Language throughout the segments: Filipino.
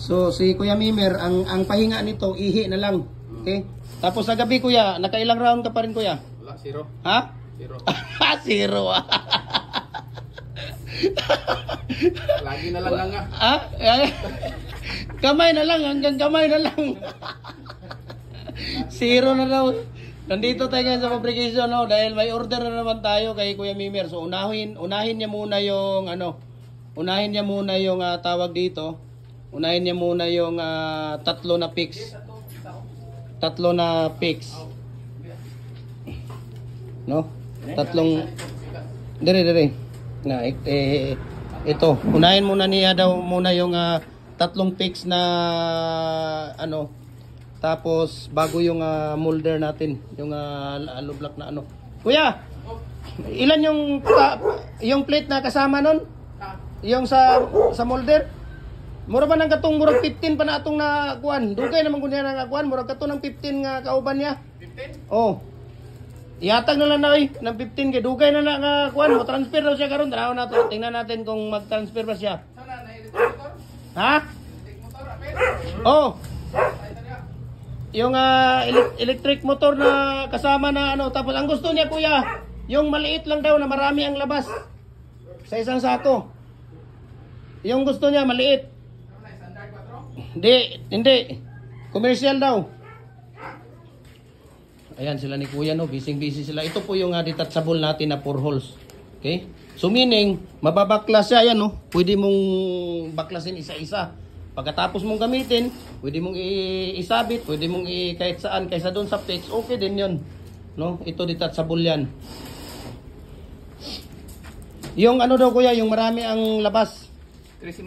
So si Kuya Mimer, ang pahinga nito, ihi na lang. Okay? Tapos sa gabi kuya, nakailang round ka pa rin kuya? Wala, 0. Ha? 0. 0 ah. Lagi na lang nga. Ah? Kamay na lang, hanggang kamay na lang. 0 na daw. Nandito tayo ngayon sa fabrication, no? Dahil may order na naman tayo kay Kuya Mimer. So unahin niya muna yung unahin niya muna yung tawag dito. Unahin niya muna yung tatlo na picks. Tatlo na picks. No? Tatlong dire. Na ito, unahin muna niya daw muna yung tatlong picks na tapos bago yung molder natin, yung hollow block na Kuya, ilan yung plate na kasama nun? Yung sa molder? Mura ba nang katong murag 15 pa na atong na kuan? Dugay naman kunya na kuan, murag kato ng 15 nga kauban niya. 15? Oh. Ihatag na lang na ng 15 kay dugay na nga kuan, mo transfer daw siya karon. Tanaw na to, tingnan natin kung mag-transfer ba siya. Sana na electric motor? Ha? Electric motor, apel? Oh. Yung electric motor na kasama na tapos ang gusto niya kuya, yung maliit lang daw na marami ang labas sa isang sako. Yung gusto niya maliit. Hindi. Commercial daw. Ayan sila ni kuya, no, busy sila. Ito po yung detachable natin na 4 holes. Okay? So meaning, mababaklas siya, ayan, no. Pwede mong baklasin isa-isa. Pagkatapos mong gamitin, pwede mong isabit, pwede mong kahit saan, kaysa doon sa fix, okay din yun. No? Ito detachable yan. Yung daw kuya, yung marami ang labas. 13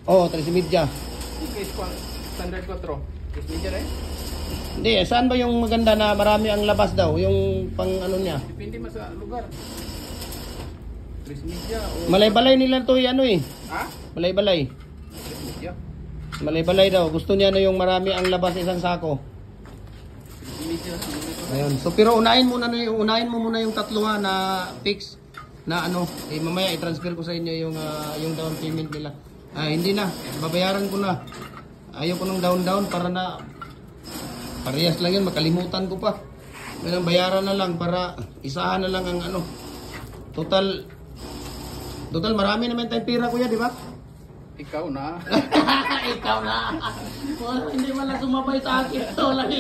Oo, 13. Standard 4. 13 rin? Hindi, saan ba yung maganda na marami ang labas daw? Yung pang niya? Depende mo sa lugar. 13 o... Malay-balay nila to Ha? Malay-balay. 13 Malay-balay daw. Gusto niya yung marami ang labas isang sako. Ayun. So pero unahin mo muna yung tatlo na fix na mamaya i-transfer ko sa inyo yung down payment nila. Hindi na, babayaran ko na. Ayaw ko ng down para na parehas lang yan, makalimutan ko pa. Ngayon bayaran na lang para isahan na lang ang Total marami naman tayong pira kuya, di ba? Ikaw na. Ikaw na. Hindi man lang sumabay sa akin. Ito lang.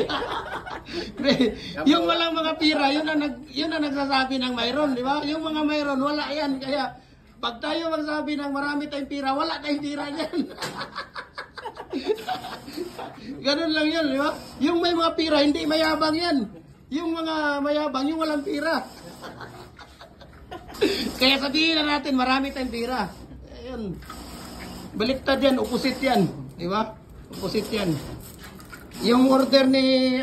Yung walang mga pira, yun ang nagsasabi ng mayroon, di ba? Yung mga mayroon, wala yan. Kaya pag tayo magsabi ng marami tayong pira, wala tayong pira yan. Ganun lang yun, di ba? Yung may mga pira, hindi mayabang yan. Yung mga mayabang, yung walang pira. Kaya sabihin na natin, marami tayong pira. Ayun. Baliktad yan, opposite yan. Di ba? Opposite yan. Yung order ni,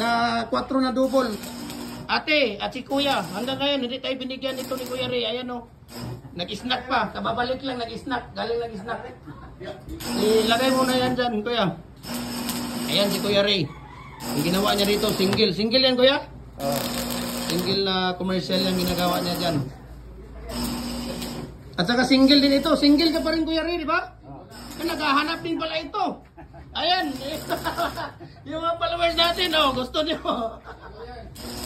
na 4 na double. Ate, at si kuya, hanggang ngayon, hindi tayo binigyan ito ni Kuya Ray. Ayan nag-snack pa. Kababalik lang, nag-snack. Galing nag-snack. Ilagay mo na yan dyan, kuya. Ayan si Kuya Ray. Ang ginawa niya dito, single. Single yan, kuya? Single na commercial yung ginagawa niya dyan. At saka single din ito. Single ka pa rin Kuya Ray, di ba? Naghahanap din pala ito. Ayan. Yung mga followers natin, gusto niyo.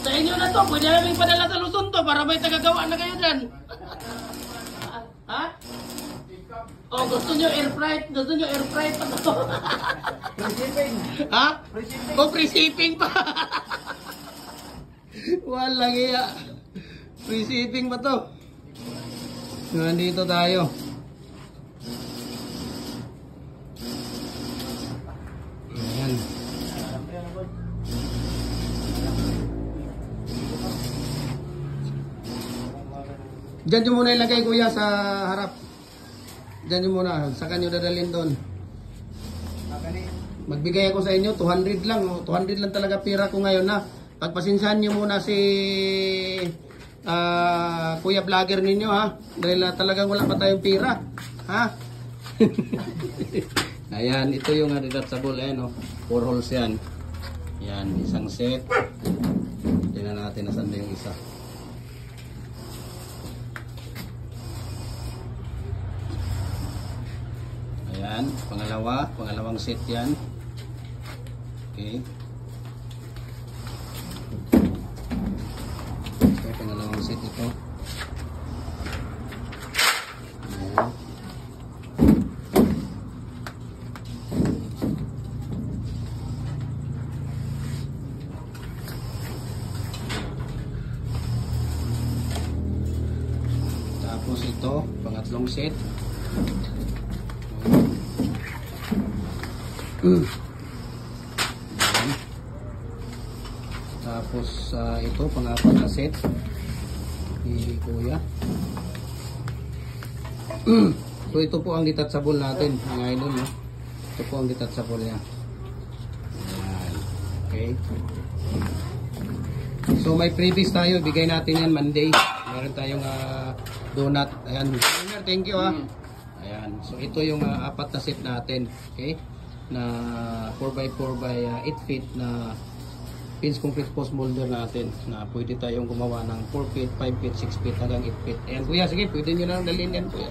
Sa inyo na to. Pwede namin padala sa Luzon to para may tagagawa na kayo dyan. Ha? Gusto niyo air freight. Gusto niyo air freight pa to. Free shipping. Ha? Free shipping pa. Walang iya. Free shipping pa to. Nandito tayo. Ayan. Diyan nyo muna ilagay kuya sa harap. Diyan nyo muna. Saka nyo dadalhin doon. Magbigay ako sa inyo. 200 lang. 200 lang talaga pira ko ngayon na. Pagpasinsahan nyo muna si kuya vlogger ninyo ha. Dahil talagang wala pa tayong pira. Ha? Ayan. Ito yung detachable. Ayan 4 holes yan. Yan. Isang set. Tingnan natin nasan na yung isa. Ayan, pangalawang set yan. Okay. So, pangalawang set ito. Ayan. Tapos ito, pangatlong set. Ayan. Tapos ito, pang-apat na set ni Kuya. So ito po ang detachable natin, mga idol, no? Ito po ang detachable niya. Ayan. Okay. So may freebies tayo, bigay natin yan Monday. Meron tayong donut. Ayan. Thank you ha. Ayan. So ito yung apat na set natin. Okay? Na 4x4 by 8 feet na pins concrete post molder natin na pwede tayong gumawa ng 4 feet, 5 feet, 6 feet hanggang 8 feet. Ayan kuya, sige, pwede nyo lang dalhin yan kuya.